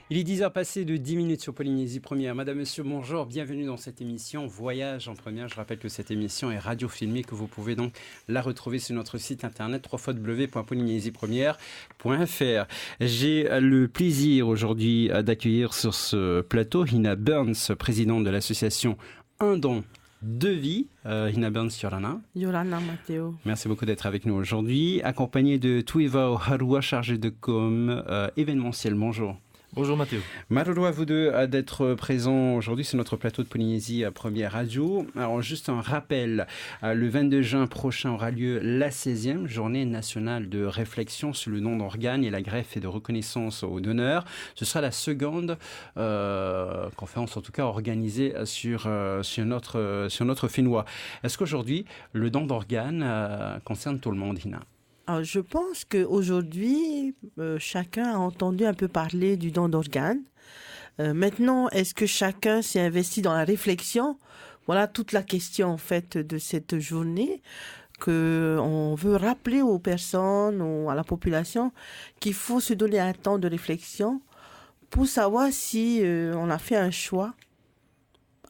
Il est 10h passé de 10 minutes sur Polynésie Première. Madame, Monsieur, bonjour, bienvenue dans cette émission Voyage en Première. Je rappelle que cette émission est radio-filmée, que vous pouvez donc la retrouver sur notre site internet www.polynésipremière.fr. J'ai le plaisir aujourd'hui d'accueillir sur ce plateau Hina Burns, présidente de l'association Un don de vie. Hina Burns Yorana. Yorana Matteo. Merci beaucoup d'être avec nous aujourd'hui, accompagné de Tuivao Harua, chargé de com événementiel. Bonjour. Bonjour Mathéo. Malheureux à vous deux d'être présents aujourd'hui sur notre plateau de Polynésie Première Radio. Alors juste un rappel, le 22 juin prochain aura lieu la 16e journée nationale de réflexion sur le don d'organes et la greffe et de reconnaissance aux donneurs. Ce sera la seconde conférence en tout cas organisée sur notre Fénois. Est-ce qu'aujourd'hui le don d'organes concerne tout le monde, Hina? Alors, je pense qu'aujourd'hui, chacun a entendu un peu parler du don d'organes. Maintenant, est-ce que chacun s'est investi dans la réflexion? Voilà toute la question en fait de cette journée, que on veut rappeler aux personnes ou à la population qu'il faut se donner un temps de réflexion pour savoir si on a fait un choix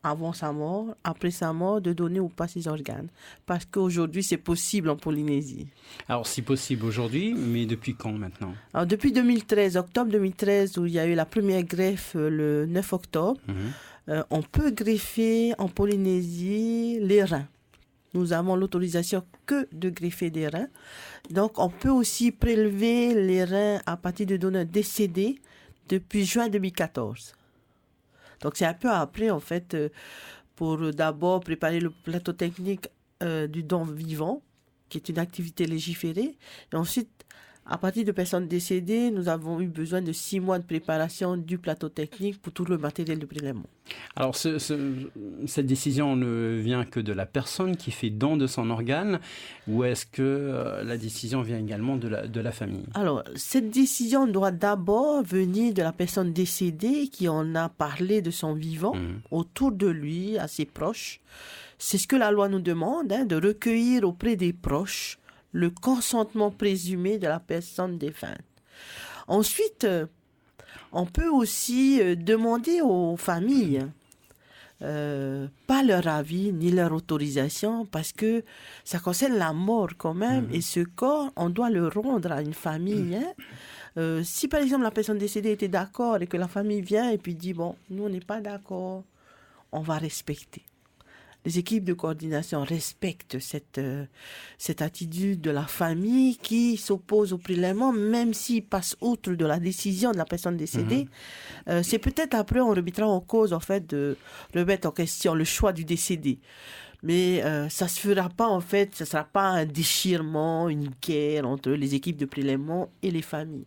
avant sa mort, après sa mort, de donner ou pas ses organes. Parce qu'aujourd'hui, c'est possible en Polynésie. Alors, c'est possible aujourd'hui, mais depuis quand maintenant? Alors, depuis 2013, octobre 2013, où il y a eu la première greffe le 9 octobre, on peut greffer en Polynésie les reins. Nous avons l'autorisation que de greffer des reins. Donc, on peut aussi prélever les reins à partir de donneurs décédés depuis juin 2014. Donc, c'est un peu après, en fait, pour d'abord préparer le plateau technique du don vivant, qui est une activité légiférée. Et ensuite, à partir de personnes décédées, nous avons eu besoin de 6 mois de préparation du plateau technique pour tout le matériel de prélèvement. Alors, cette décision ne vient que de la personne qui fait don de son organe, ou est-ce que la décision vient également de la famille? Alors, cette décision doit d'abord venir de la personne décédée qui en a parlé de son vivant, autour de lui, à ses proches. C'est ce que la loi nous demande, de recueillir auprès des proches le consentement présumé de la personne défunte. Ensuite, on peut aussi demander aux familles pas leur avis ni leur autorisation, parce que ça concerne la mort quand même, et ce corps, on doit le rendre à une famille. Si par exemple la personne décédée était d'accord et que la famille vient et puis dit, bon, nous on n'est pas d'accord, on va respecter. Les équipes de coordination respectent cette attitude de la famille qui s'oppose au prélèvement, même s'il passe outre de la décision de la personne décédée. C'est peut-être après, on remettra en cause, en fait, de remettre en question le choix du décédé. Mais ça se fera pas, en fait, ça sera pas un déchirement, une guerre entre les équipes de prélèvement et les familles.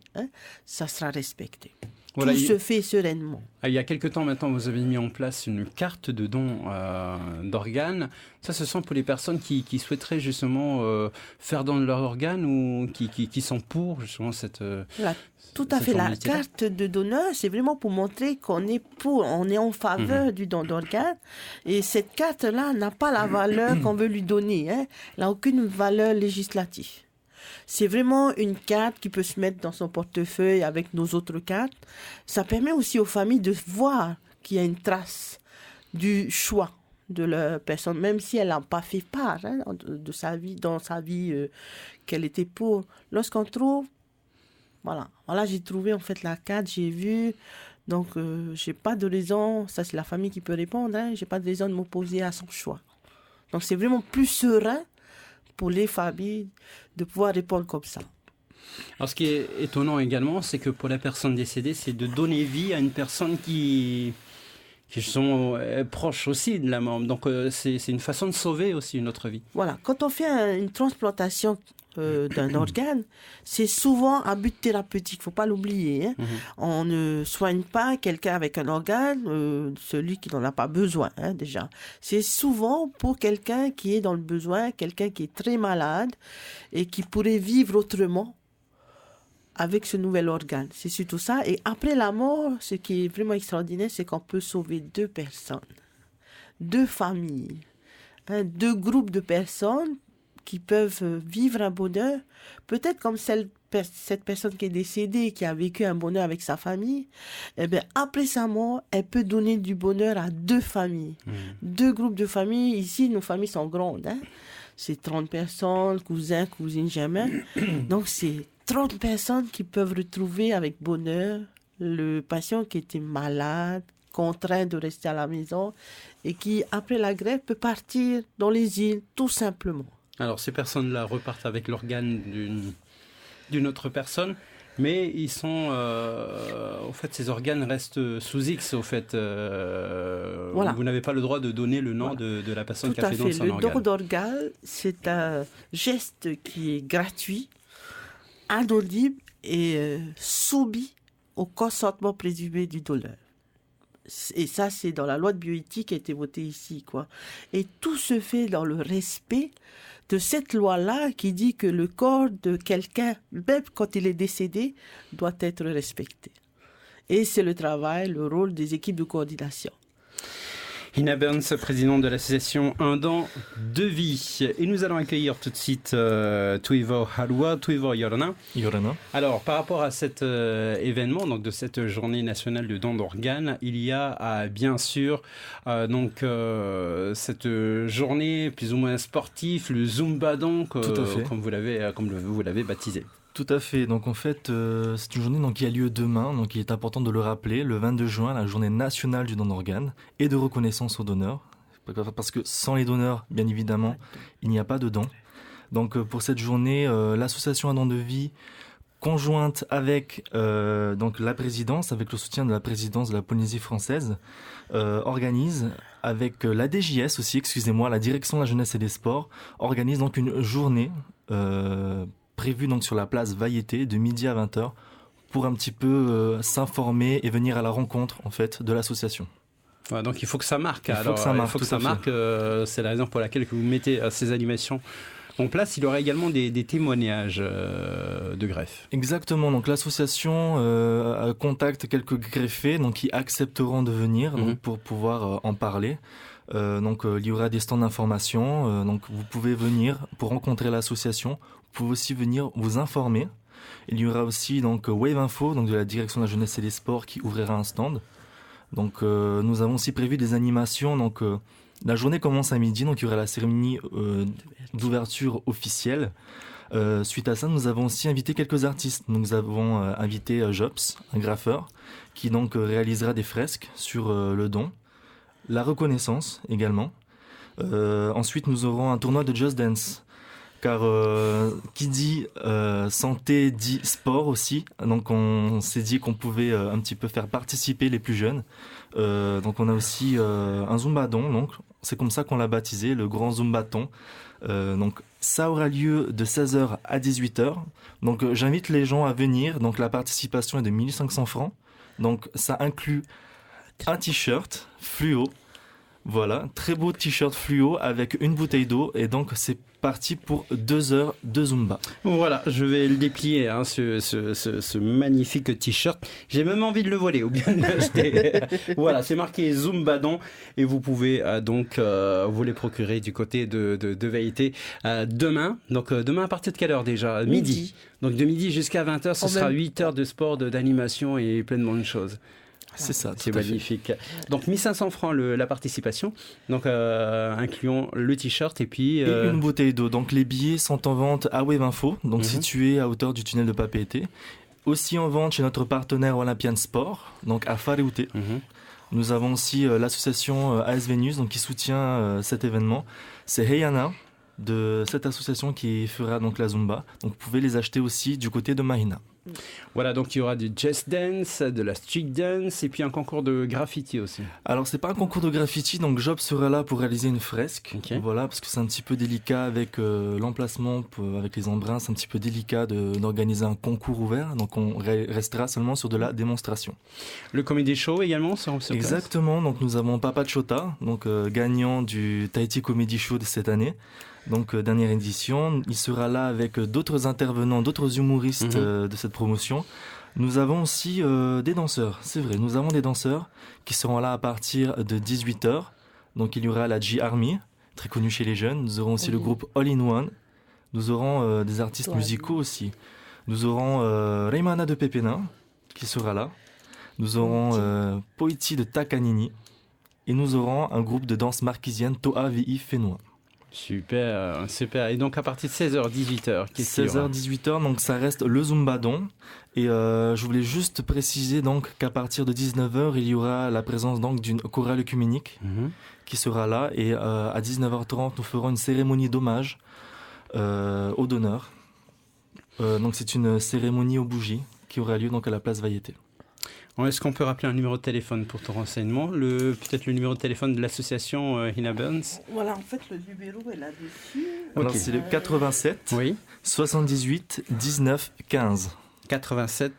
Ça sera respecté. Voilà, tout se fait sereinement. Il y a quelque temps maintenant, vous avez mis en place une carte de don d'organes. Ça, ce sont pour les personnes qui souhaiteraient justement faire don de leurs organes ou qui sont pour justement cette... Tout à fait. La carte de donneur, c'est vraiment pour montrer qu'on est on est en faveur du don d'organes. Et cette carte-là n'a pas la valeur qu'on veut lui donner. Elle n'a aucune valeur législative. C'est vraiment une carte qui peut se mettre dans son portefeuille avec nos autres cartes. Ça permet aussi aux familles de voir qu'il y a une trace du choix de la personne, même si elle n'a pas fait part de sa vie, dans sa vie qu'elle était pour. Lorsqu'on trouve, voilà, j'ai trouvé en fait la carte, j'ai vu, donc j'ai pas de raison, ça c'est la famille qui peut répondre, j'ai pas de raison de m'opposer à son choix. Donc c'est vraiment plus serein pour les familles de pouvoir répondre comme ça. Alors ce qui est étonnant également, c'est que pour la personne décédée, c'est de donner vie à une personne qui sont proches aussi de la mort. Donc c'est une façon de sauver aussi une autre vie. Voilà, quand on fait une transplantation d'un organe, c'est souvent à but thérapeutique, faut pas l'oublier. On ne soigne pas quelqu'un avec un organe, celui qui n'en a pas besoin déjà. C'est souvent pour quelqu'un qui est dans le besoin, quelqu'un qui est très malade et qui pourrait vivre autrement avec ce nouvel organe. C'est surtout ça. Et après la mort, ce qui est vraiment extraordinaire, c'est qu'on peut sauver 2 personnes, 2 familles, 2 groupes de personnes qui peuvent vivre un bonheur, peut-être comme celle cette personne qui est décédée, qui a vécu un bonheur avec sa famille, eh bien, après sa mort, elle peut donner du bonheur à 2 familles. 2 groupes de familles. Ici, nos familles sont grandes. Hein. C'est 30 personnes, cousins, cousines, germains. Donc, c'est 30 personnes qui peuvent retrouver avec bonheur le patient qui était malade, contraint de rester à la maison et qui, après la greffe, peut partir dans les îles, tout simplement. Alors, ces personnes-là repartent avec l'organe d'une autre personne, mais ils sont... au fait, ces organes restent sous X, au fait. Voilà. Vous n'avez pas le droit de donner le nom de la personne qui a fait don de son organe. Le don d'organe, c'est un geste qui est gratuit, anonyme et soumis au consentement présumé du donneur. Et ça, c'est dans la loi de bioéthique qui a été votée ici, quoi. Et tout se fait dans le respect de cette loi-là qui dit que le corps de quelqu'un, même quand il est décédé, doit être respecté. Et c'est le travail, le rôle des équipes de coordination. Ina Burns, présidente de l'association Un don, 2 vies. Et nous allons accueillir tout de suite Tuivo Halwa, Tuivo Yorana. Alors, par rapport à cet événement, donc de cette journée nationale de don d'organes, il y a bien sûr cette journée plus ou moins sportive, le Zumba don, comme vous l'avez baptisé. Tout à fait. Donc en fait, c'est une journée qui a lieu demain. Donc il est important de le rappeler, le 22 juin, la journée nationale du don d'organes et de reconnaissance aux donneurs. Parce que sans les donneurs, bien évidemment, il n'y a pas de don. Donc pour cette journée, l'association Un don de vie, conjointe avec la présidence, avec le soutien de la présidence de la Polynésie française, organise avec la DJS aussi, la Direction de la Jeunesse et des Sports, organise donc une journée prévu donc sur la place Vailleté de midi à 20h pour un petit peu s'informer et venir à la rencontre en fait de l'association. Ouais, donc il faut que ça marque. Il faut que ça marque. C'est la raison pour laquelle vous mettez ces animations en place. Il y aura également des témoignages de greffe. Exactement. Donc l'association contacte quelques greffés qui accepteront de venir pour pouvoir en parler. Il y aura des stands d'information. Donc vous pouvez venir pour rencontrer l'association. Vous pouvez aussi venir vous informer. Il y aura aussi Wave Info, de la direction de la jeunesse et des sports, qui ouvrira un stand. Donc nous avons aussi prévu des animations. La journée commence à midi, donc il y aura la cérémonie d'ouverture officielle. Suite à ça, nous avons aussi invité quelques artistes. Nous avons invité Jops, un graffeur, qui réalisera des fresques sur le don, la reconnaissance également. Ensuite, nous aurons un tournoi de Just Dance. Car qui dit santé dit sport aussi. Donc on s'est dit qu'on pouvait un petit peu faire participer les plus jeunes. Donc on a aussi un Zumbaton. Donc c'est comme ça qu'on l'a baptisé, le grand Zumbaton. Donc ça aura lieu de 16h à 18h. Donc j'invite les gens à venir. Donc la participation est de 1500 francs. Donc ça inclut un t-shirt fluo. Voilà, très beau t-shirt fluo avec une bouteille d'eau. Et donc c'est parti pour 2 heures de Zumba. Voilà, je vais le déplier, ce magnifique t-shirt. J'ai même envie de le voler ou bien de l'acheter. Voilà, c'est marqué Zumbadon et vous pouvez vous les procurer du côté de Vailleté demain. Donc demain à partir de quelle heure déjà ? Midi. Donc de midi jusqu'à 20h, ce sera 8 heures de sport, d'animation et plein de bonnes choses. C'est ça, c'est magnifique. Donc 1500 francs la participation, donc incluant le t-shirt et puis et une bouteille d'eau. Donc les billets sont en vente à Wave Info, situé à hauteur du tunnel de Papeete. Aussi en vente chez notre partenaire Olympian Sport, donc à Whareute. Nous avons aussi l'association AS Venus, qui soutient cet événement. C'est Heiana de cette association qui fera la Zumba. Donc vous pouvez les acheter aussi du côté de Mahina. Voilà, donc il y aura du Just Dance, de la Street Dance et puis un concours de graffiti aussi. Alors c'est pas un concours de graffiti, donc Job sera là pour réaliser une fresque. Voilà, parce que c'est un petit peu délicat avec l'emplacement, avec les embruns, c'est un petit peu délicat d'organiser un concours ouvert, donc on restera seulement sur de la démonstration. Le comedy show également sur Exactement, donc nous avons Papa Chota, gagnant du Tahiti Comedy Show de cette année. Donc dernière édition, il sera là avec d'autres intervenants, d'autres humoristes de cette promotion. Nous avons aussi des danseurs, c'est vrai, nous avons des danseurs qui seront là à partir de 18h. Donc il y aura la G-Army, très connue chez les jeunes. Nous aurons aussi le groupe All in One. Nous aurons des artistes musicaux aussi. Nous aurons Reymana de Pépénin qui sera là. Nous aurons Poiti de Takanini. Et nous aurons un groupe de danse marquisienne Toa Vi Fénois. Super, super. Et donc à partir de 16h-18h, qu'est-ce qu'il y aura ? 16h-18h, donc ça reste le Zumbadon. Et je voulais juste préciser donc qu'à partir de 19h, il y aura la présence donc d'une chorale œcuménique qui sera là. Et à 19h30, nous ferons une cérémonie d'hommage aux donneurs. Donc c'est une cérémonie aux bougies qui aura lieu donc à la place Vailleté. Est-ce qu'on peut rappeler un numéro de téléphone pour ton renseignement ? Peut-être le numéro de téléphone de l'association Hina Burns ? Voilà, en fait, le numéro est là-dessus. Alors, c'est le 87 78 19 15. 87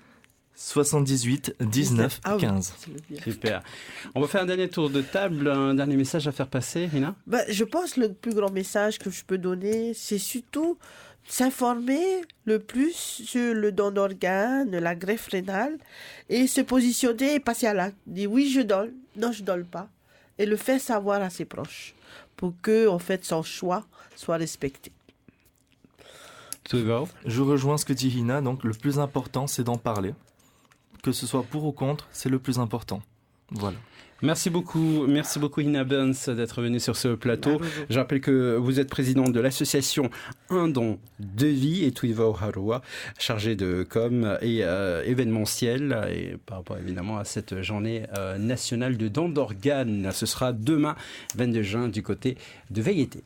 78 19 15. Super. On va faire un dernier tour de table, un dernier message à faire passer, Hina ? Je pense que le plus grand message que je peux donner, c'est surtout s'informer le plus sur le don d'organes, la greffe rénale, et se positionner et passer à l'acte. Dire oui, je donne, non, je donne pas. Et le faire savoir à ses proches pour que, en fait, son choix soit respecté. Je rejoins ce que dit Hina, donc le plus important, c'est d'en parler. Que ce soit pour ou contre, c'est le plus important. Voilà. Merci beaucoup Hina Burns d'être venue sur ce plateau. Je rappelle que vous êtes présidente de l'association Un don de vie et Tuivao Harua, chargée de com et événementiel, et par rapport évidemment à cette journée nationale de don d'organes. Ce sera demain 22 juin du côté de Vailleté.